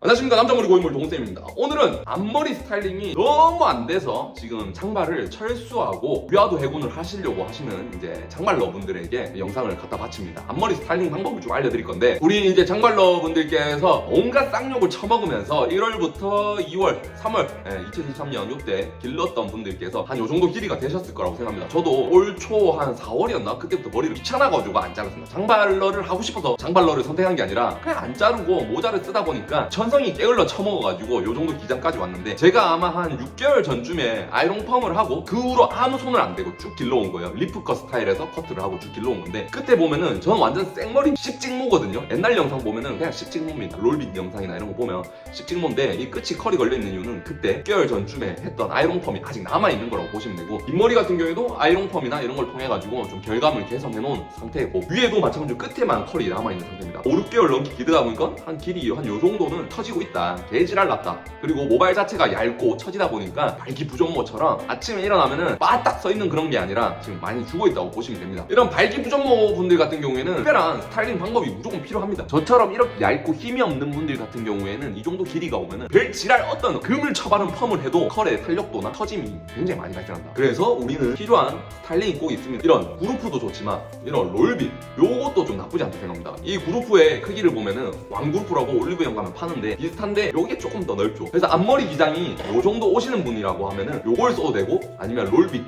안녕하십니까, 남자머리 고인물 동쌤입니다. 오늘은 앞머리 스타일링이 너무 안 돼서 지금 장발을 철수하고 위화도 해군을 하시려고 하시는 이제 장발러분들에게 영상을 갖다 바칩니다. 앞머리 스타일링 방법을 좀 알려드릴 건데, 우리 이제 장발러분들께서 온갖 쌍욕을 쳐먹으면서 1월부터 2월, 3월 2023년 이때 길렀던 분들께서 한 요 정도 길이가 되셨을 거라고 생각합니다. 저도 올 초 한 4월이었나? 그때부터 머리를 귀찮아가지고 안 잘랐습니다. 장발러를 하고 싶어서 장발러를 선택한 게 아니라 그냥 안 자르고 모자를 쓰다 보니까 천성이 게을러 쳐먹어가지고 요 정도 기장까지 왔는데, 제가 아마 한 6개월 전쯤에 아이롱 펌을 하고 그 후로 아무 손을 안 대고 쭉 길러온 거예요. 리프컷 스타일에서 커트를 하고 쭉 길러온 건데, 그때 보면은 저는 완전 생머리 씩찍모거든요. 옛날 영상 보면은 그냥 씩찍모입니다. 롤빗 영상이나 이런 거 보면 씩찍모인데, 이 끝이 컬이 걸려있는 이유는 그때 6개월 전쯤에 했던 아이롱 펌이 아직 남아있는 거라고 보시면 되고, 뒷머리 같은 경우에도 아이롱 펌이나 이런 걸 통해가지고 좀 결감을 개선해놓은 상태고, 위에도 마찬가지로 끝에만 컬이 남아있는 상태입니다. 5, 6개월 넘게 기르다 보니까 한 길이 한 요 정도는 터지고 있다. 개지랄 났다. 그리고 모발 자체가 얇고 처지다 보니까 발기부전모처럼 아침에 일어나면은 바딱 서있는 그런 게 아니라 지금 많이 죽어있다고 보시면 됩니다. 이런 발기부전모 분들 같은 경우에는 특별한 스타일링 방법이 무조건 필요합니다. 저처럼 이렇게 얇고 힘이 없는 분들 같은 경우에는 이 정도 길이가 오면은 별 지랄 어떤 금을 쳐바른 펌을 해도 컬의 탄력도나 터짐이 굉장히 많이 발생한다. 그래서 우리는 필요한 스타일링이 꼭 있습니다. 이런 그루프도 좋지만 이런 롤빗, 요것도 좀 나쁘지 않다고 생각합니다. 이 그루프의 크기를 보면은 왕그루프라고 올리브영 가면 파는데 비슷한데 요게 조금 더 넓죠. 그래서 앞머리 기장이 요 정도 오시는 분이라고 하면은 요걸 써도 되고, 아니면 롤빗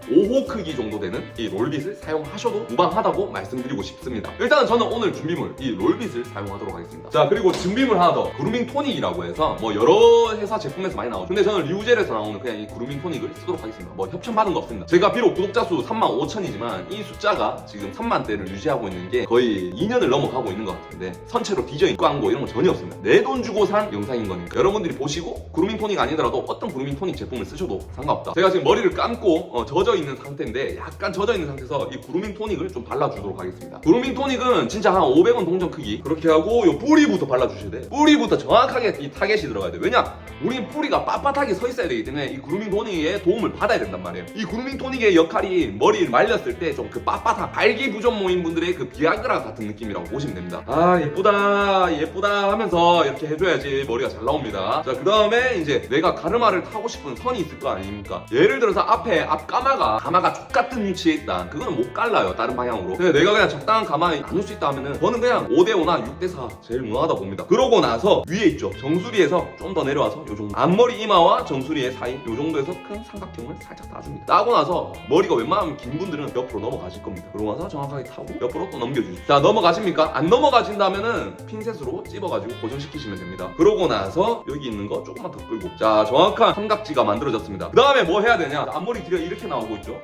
5호 크기 정도 되는 이 롤빗을 사용하셔도 무방하다고 말씀드리고 싶습니다. 일단은 저는 오늘 준비물 이 롤빗을 사용하도록 하겠습니다. 자, 그리고 준비물 하나 더, 그루밍 토닉이라고 해서 뭐 여러 회사 제품에서 많이 나오죠. 근데 저는 리우젤에서 나오는 그냥 이 그루밍 토닉을 쓰도록 하겠습니다. 뭐 협찬 받은 거 없습니다. 제가 비록 구독자 수 35,000이지만 이 숫자가 지금 3만대를 유지하고 있는 게 거의 2년을 넘어가고 있는 것 같은데, 선체로 디저인 광고 이런 거 전혀 없습니다. 내 돈 주고 산 영상인 거니까 여러분들이 보시고 그루밍 토닉 아니더라도 어떤 그루밍 토닉 제품을 쓰셔도 상관없다. 제가 지금 머리를 감고 젖어 있는 상태인데, 약간 젖어 있는 상태에서 이 그루밍 토닉을 좀 발라주도록 하겠습니다. 그루밍 토닉은 진짜 한 500원 동전 크기 그렇게 하고, 요 뿌리부터 발라주셔야 돼. 뿌리부터 정확하게 이 타겟이 들어가야 돼. 왜냐? 우린 뿌리가 빳빳하게 서 있어야 되기 때문에 이 그루밍 토닉의 도움을 받아야 된단 말이에요. 이 그루밍 토닉의 역할이 머리를 말렸을 때 좀 그 빳빳한 발기부전모인 분들의 그 비아그라 같은 느낌이라고 보시면 됩니다. 아, 예쁘다 예쁘다 하면서 이렇게 해줘야지 머리가 잘 나옵니다. 자, 그 다음에 이제 내가 가르마를 타고 싶은 선이 있을 거 아닙니까? 예를 들어서 앞에 앞 가마가 족같은 위치에 있다. 그거는 못 갈라요, 다른 방향으로. 근데 내가 그냥 적당한 가마에 나눌 수 있다 하면은 저는 그냥 5대5나 6대4 제일 무난하다 봅니다. 그러고 나서 위에 있죠, 정수리에서 좀 더 내려와서 요 정도, 앞머리 이마와 정수리의 사이 요 정도에서 큰 삼각형을 살짝 따줍니다. 따고 나서 머리가 웬만하면 긴 분들은 옆으로 넘어가실 겁니다. 그러고 나서 정확하게 타고 옆으로 또 넘겨주세요. 자, 넘어가십니까? 안 넘어가신다면은 핀셋으로 찝어가지고 고정시키시면 됩니다. 그러고 나서 여기 있는 거 조금만 더 끌고, 자, 정확한 삼각지가 만들어졌습니다. 그 다음에 뭐 해야 되냐? 앞머리 뒤가 이렇게 나오고 있죠.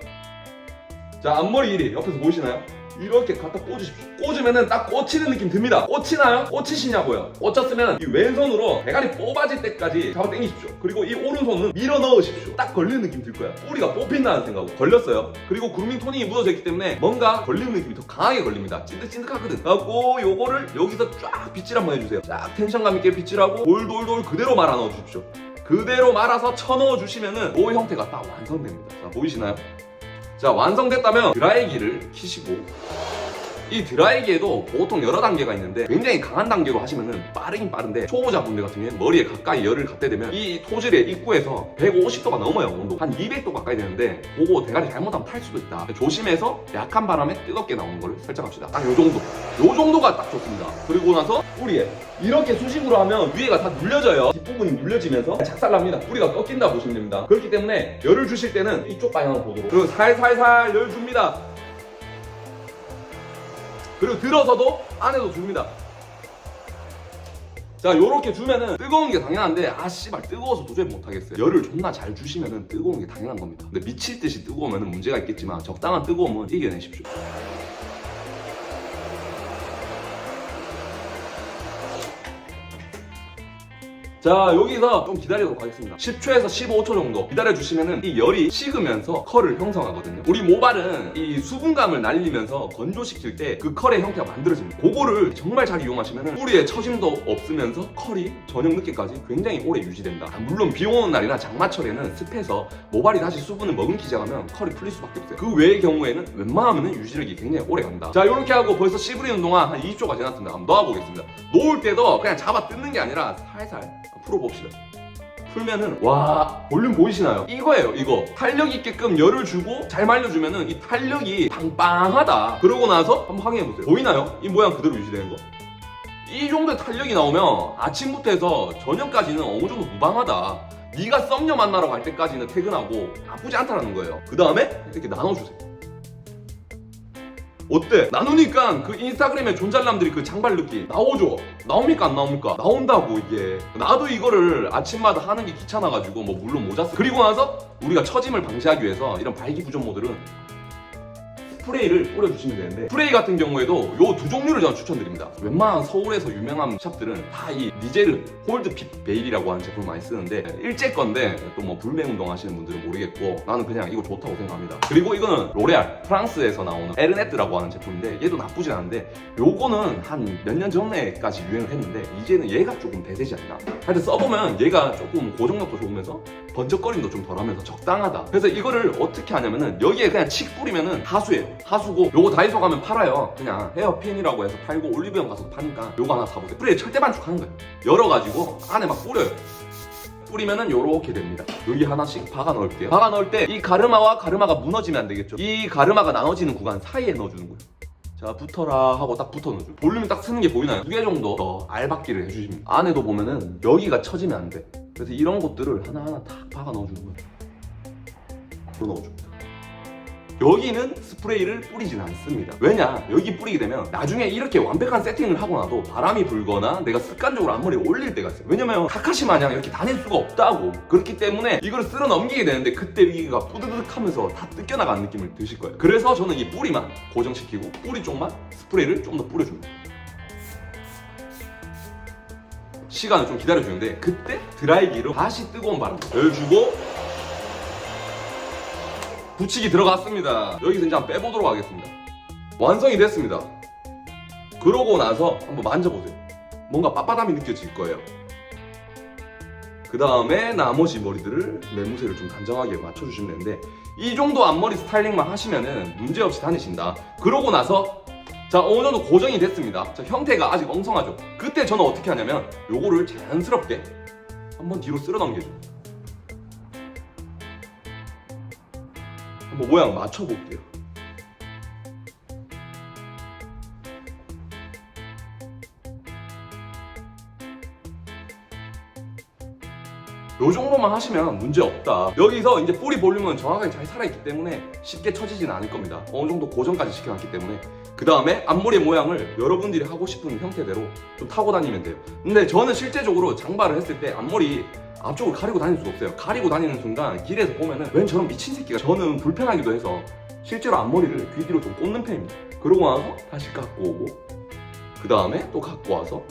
자, 앞머리 길이 옆에서 보이시나요? 이렇게 갖다 꽂으십시오. 꽂으면은 딱 꽂히는 느낌 듭니다. 꽂히나요? 꽂히시냐고요? 꽂혔으면 이 왼손으로 대가리 뽑아질 때까지 잡아 당기십시오. 그리고 이 오른손은 밀어 넣으십시오. 딱 걸리는 느낌 들 거야. 뿌리가 뽑힌다는 생각으로 걸렸어요. 그리고 그루밍 토닉이 묻어져 있기 때문에 뭔가 걸리는 느낌이 더 강하게 걸립니다. 찐득찐득하거든. 그래갖고 요거를 여기서 쫙 빗질 한번 해주세요. 쫙 텐션감 있게 빗질하고 돌돌돌 그대로 말아 넣어주십시오. 그대로 말아서 쳐넣어 주시면은 이 형태가 딱 완성됩니다. 자, 보이시나요? 자, 완성됐다면 드라이기를 켜시고, 이 드라이기에도 보통 여러 단계가 있는데 굉장히 강한 단계로 하시면은 빠르긴 빠른데, 초보자분들 같은 경우에는 머리에 가까이 열을 갖게 되면 이 토질의 입구에서 150도가 넘어요. 온도 한 200도 가까이 되는데, 그거 대가리 잘못하면 탈 수도 있다. 조심해서 약한 바람에 뜨겁게 나오는 거를 설정합시다. 딱 요 정도, 요 정도가 딱 좋습니다. 그리고 나서 뿌리에 이렇게 수직으로 하면 위에가 다 눌려져요. 뒷부분이 눌려지면서 착살납니다. 뿌리가 꺾인다 보시면 됩니다. 그렇기 때문에 열을 주실 때는 이쪽 방향으로 보도록, 그리고 살살살 열 줍니다. 그리고 들어서도 안에도 줍니다. 자, 요렇게 주면은 뜨거운 게 당연한데, 아 씨발 뜨거워서 도저히 못하겠어요. 열을 존나 잘 주시면은 뜨거운 게 당연한 겁니다. 근데 미칠 듯이 뜨거우면은 문제가 있겠지만 적당한 뜨거움은 이겨내십시오. 자, 여기서 좀 기다리도록 하겠습니다. 10초에서 15초 정도 기다려주시면은 이 열이 식으면서 컬을 형성하거든요. 우리 모발은 이 수분감을 날리면서 건조시킬 때 그 컬의 형태가 만들어집니다. 그거를 정말 잘 이용하시면은 뿌리에 처짐도 없으면서 컬이 저녁 늦게까지 굉장히 오래 유지된다. 물론 비 오는 날이나 장마철에는 습해서 모발이 다시 수분을 머금기 시작하면 컬이 풀릴 수밖에 없어요. 그 외의 경우에는 웬만하면 유지력이 굉장히 오래 간다. 자, 이렇게 하고 벌써 씨 부리는 동안 한 20초가 지났습니다. 한번 넣어보겠습니다. 놓을 때도 그냥 잡아 뜯는 게 아니라 살살 풀어봅시다. 풀면은 와, 볼륨 보이시나요? 이거예요. 이거 탄력 있게끔 열을 주고 잘 말려주면은 이 탄력이 빵빵하다. 그러고 나서 한번 확인해보세요. 보이나요? 이 모양 그대로 유지되는 거. 이 정도의 탄력이 나오면 아침부터 해서 저녁까지는 어느 정도 무방하다. 네가 썸녀 만나러 갈 때까지는 퇴근하고 나쁘지 않다라는 거예요. 그 다음에 이렇게 나눠주세요. 어때? 나누니까 그 인스타그램에 존잘남들이 그 장발 느낌 나오죠? 나옵니까 안 나옵니까? 나온다고. 이게 나도 이거를 아침마다 하는 게 귀찮아가지고 뭐 물론 모자 쓰고, 그리고 나서 우리가 처짐을 방지하기 위해서 이런 발기부전모들은 스프레이를 뿌려주시면 되는데, 스프레이 같은 경우에도 요 두 종류를 저는 추천드립니다. 웬만한 서울에서 유명한 샵들은 다 이 니제르 홀드핏 베일이라고 하는 제품을 많이 쓰는데, 일제 건데 또 뭐 불매 운동 하시는 분들은 모르겠고 나는 그냥 이거 좋다고 생각합니다. 그리고 이거는 로레알 프랑스에서 나오는 에르네트라고 하는 제품인데 얘도 나쁘진 않은데, 요거는 한 몇 년 전에까지 유행을 했는데 이제는 얘가 조금 대세지 않나. 하여튼 써보면 얘가 조금 고정력도 좋으면서 번쩍거림도 좀 덜하면서 적당하다. 그래서 이거를 어떻게 하냐면은 여기에 그냥 칙 뿌리면은 하수예요. 하수고, 요거 다이소 가면 팔아요. 그냥 헤어핀이라고 해서 팔고 올리브영 가서 파니까 요거 하나 사보세요. 스프레이 철제 반죽하는 거예요. 열어가지고 안에 막 뿌려요. 뿌리면은 요렇게 됩니다. 여기 하나씩 박아 넣을게요. 박아 넣을 때 이 가르마와 가르마가 무너지면 안 되겠죠. 이 가르마가 나눠지는 구간 사이에 넣어주는 거예요. 자, 붙어라 하고 딱 붙어 넣어줘요. 볼륨이 딱 쓰는 게 보이나요? 2개 정도 더 알박기를 해주십니다. 안에도 보면은 여기가 처지면 안 돼. 그래서 이런 것들을 하나하나 탁 박아 넣어주는 거예요. 불어 넣어줍니다. 여기는 스프레이를 뿌리진 않습니다. 왜냐? 여기 뿌리게 되면 나중에 이렇게 완벽한 세팅을 하고 나도 바람이 불거나 내가 습관적으로 앞머리에 올릴 때가 있어요. 왜냐면 카카시 마냥 이렇게 다닐 수가 없다고. 그렇기 때문에 이걸 쓸어 넘기게 되는데 그때 위기가 뿌드득 하면서 다 뜯겨나가는 느낌을 드실 거예요. 그래서 저는 이 뿌리만 고정시키고 뿌리 쪽만 스프레이를 좀 더 뿌려줍니다. 시간을 좀 기다려주는데 그때 드라이기로 다시 뜨거운 바람 열주고 붙이기 들어갔습니다. 여기서 이제 한번 빼보도록 하겠습니다. 완성이 됐습니다. 그러고 나서 한번 만져보세요. 뭔가 빳빳함이 느껴질 거예요. 그 다음에 나머지 머리들을 매무새를 좀 단정하게 맞춰주시면 되는데, 이 정도 앞머리 스타일링만 하시면은 문제없이 다니신다. 그러고 나서 자, 어느 정도 고정이 됐습니다. 자, 형태가 아직 엉성하죠. 그때 저는 어떻게 하냐면 요거를 자연스럽게 한번 뒤로 쓸어 넘겨줘요. 한번 모양 맞춰볼게요. 요 정도만 하시면 문제 없다. 여기서 이제 뿌리 볼륨은 정확하게 잘 살아있기 때문에 쉽게 처지진 않을 겁니다. 어느 정도 고정까지 시켜놨기 때문에. 그 다음에 앞머리 모양을 여러분들이 하고 싶은 형태대로 좀 타고 다니면 돼요. 근데 저는 실제적으로 장발을 했을 때 앞머리 앞쪽을 가리고 다닐 수가 없어요. 가리고 다니는 순간 길에서 보면은 웬 저런 미친 새끼가, 저는 불편하기도 해서 실제로 앞머리를 귀 뒤로 좀 꽂는 편입니다. 그러고 나서 다시 갖고 오고 그 다음에 또 갖고 와서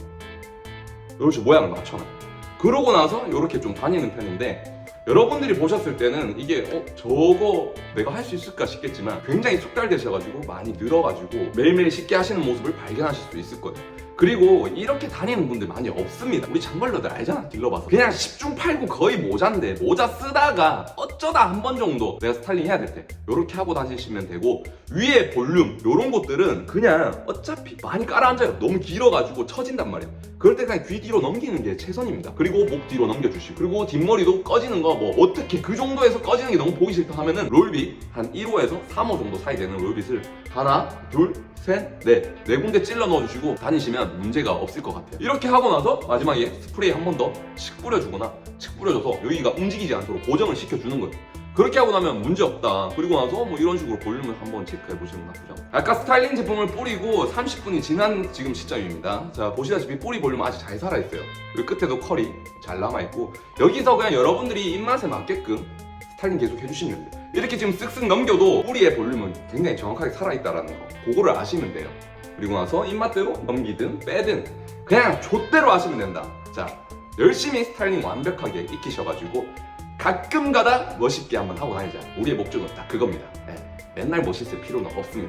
이렇게 모양을 맞춰놔요. 그러고 나서 이렇게 좀 다니는 편인데, 여러분들이 보셨을 때는 이게 저거 내가 할 수 있을까 싶겠지만 굉장히 숙달되셔가지고 많이 늘어가지고 매일매일 쉽게 하시는 모습을 발견하실 수 있을 거예요. 그리고 이렇게 다니는 분들 많이 없습니다. 우리 장발러들 알잖아, 딜러봐서. 그냥 10중 8구 거의 모자인데 모자 쓰다가 어쩌다 한 번 정도 내가 스타일링 해야 될 때 이렇게 하고 다니시면 되고, 위에 볼륨 이런 것들은 그냥 어차피 많이 깔아앉아요. 너무 길어가지고 처진단 말이에요. 그럴 때 그냥 귀 뒤로 넘기는 게 최선입니다. 그리고 목 뒤로 넘겨주시고, 그리고 뒷머리도 꺼지는 거 뭐 어떻게 그 정도에서 꺼지는 게 너무 보기 싫다 하면은 롤빗 한 1호에서 3호 정도 사이 되는 롤빗을 하나, 둘, 셋, 넷, 네 군데 찔러 넣어주시고 다니시면 문제가 없을 것 같아요. 이렇게 하고 나서 마지막에 스프레이 한 번 더 칙 뿌려주거나 칙 뿌려줘서 여기가 움직이지 않도록 고정을 시켜주는 거예요. 그렇게 하고 나면 문제 없다. 그리고 나서 뭐 이런 식으로 볼륨을 한번 체크해 보시면 나쁘지 않고. 아까 스타일링 제품을 뿌리고 30분이 지난 지금 시점입니다. 자, 보시다시피 뿌리 볼륨 아직 잘 살아있어요. 그리고 끝에도 컬이 잘 남아있고, 여기서 그냥 여러분들이 입맛에 맞게끔 스타일링 계속 해주시면 됩니다. 이렇게 지금 쓱쓱 넘겨도 뿌리의 볼륨은 굉장히 정확하게 살아있다는 거, 그거를 아시면 돼요. 그리고 나서 입맛대로 넘기든 빼든 그냥 좆대로 하시면 된다. 자, 열심히 스타일링 완벽하게 익히셔가지고 가끔가다 멋있게 한번 하고 다니자. 우리의 목적은 딱 그겁니다. 네, 맨날 멋있을 필요는 없습니다.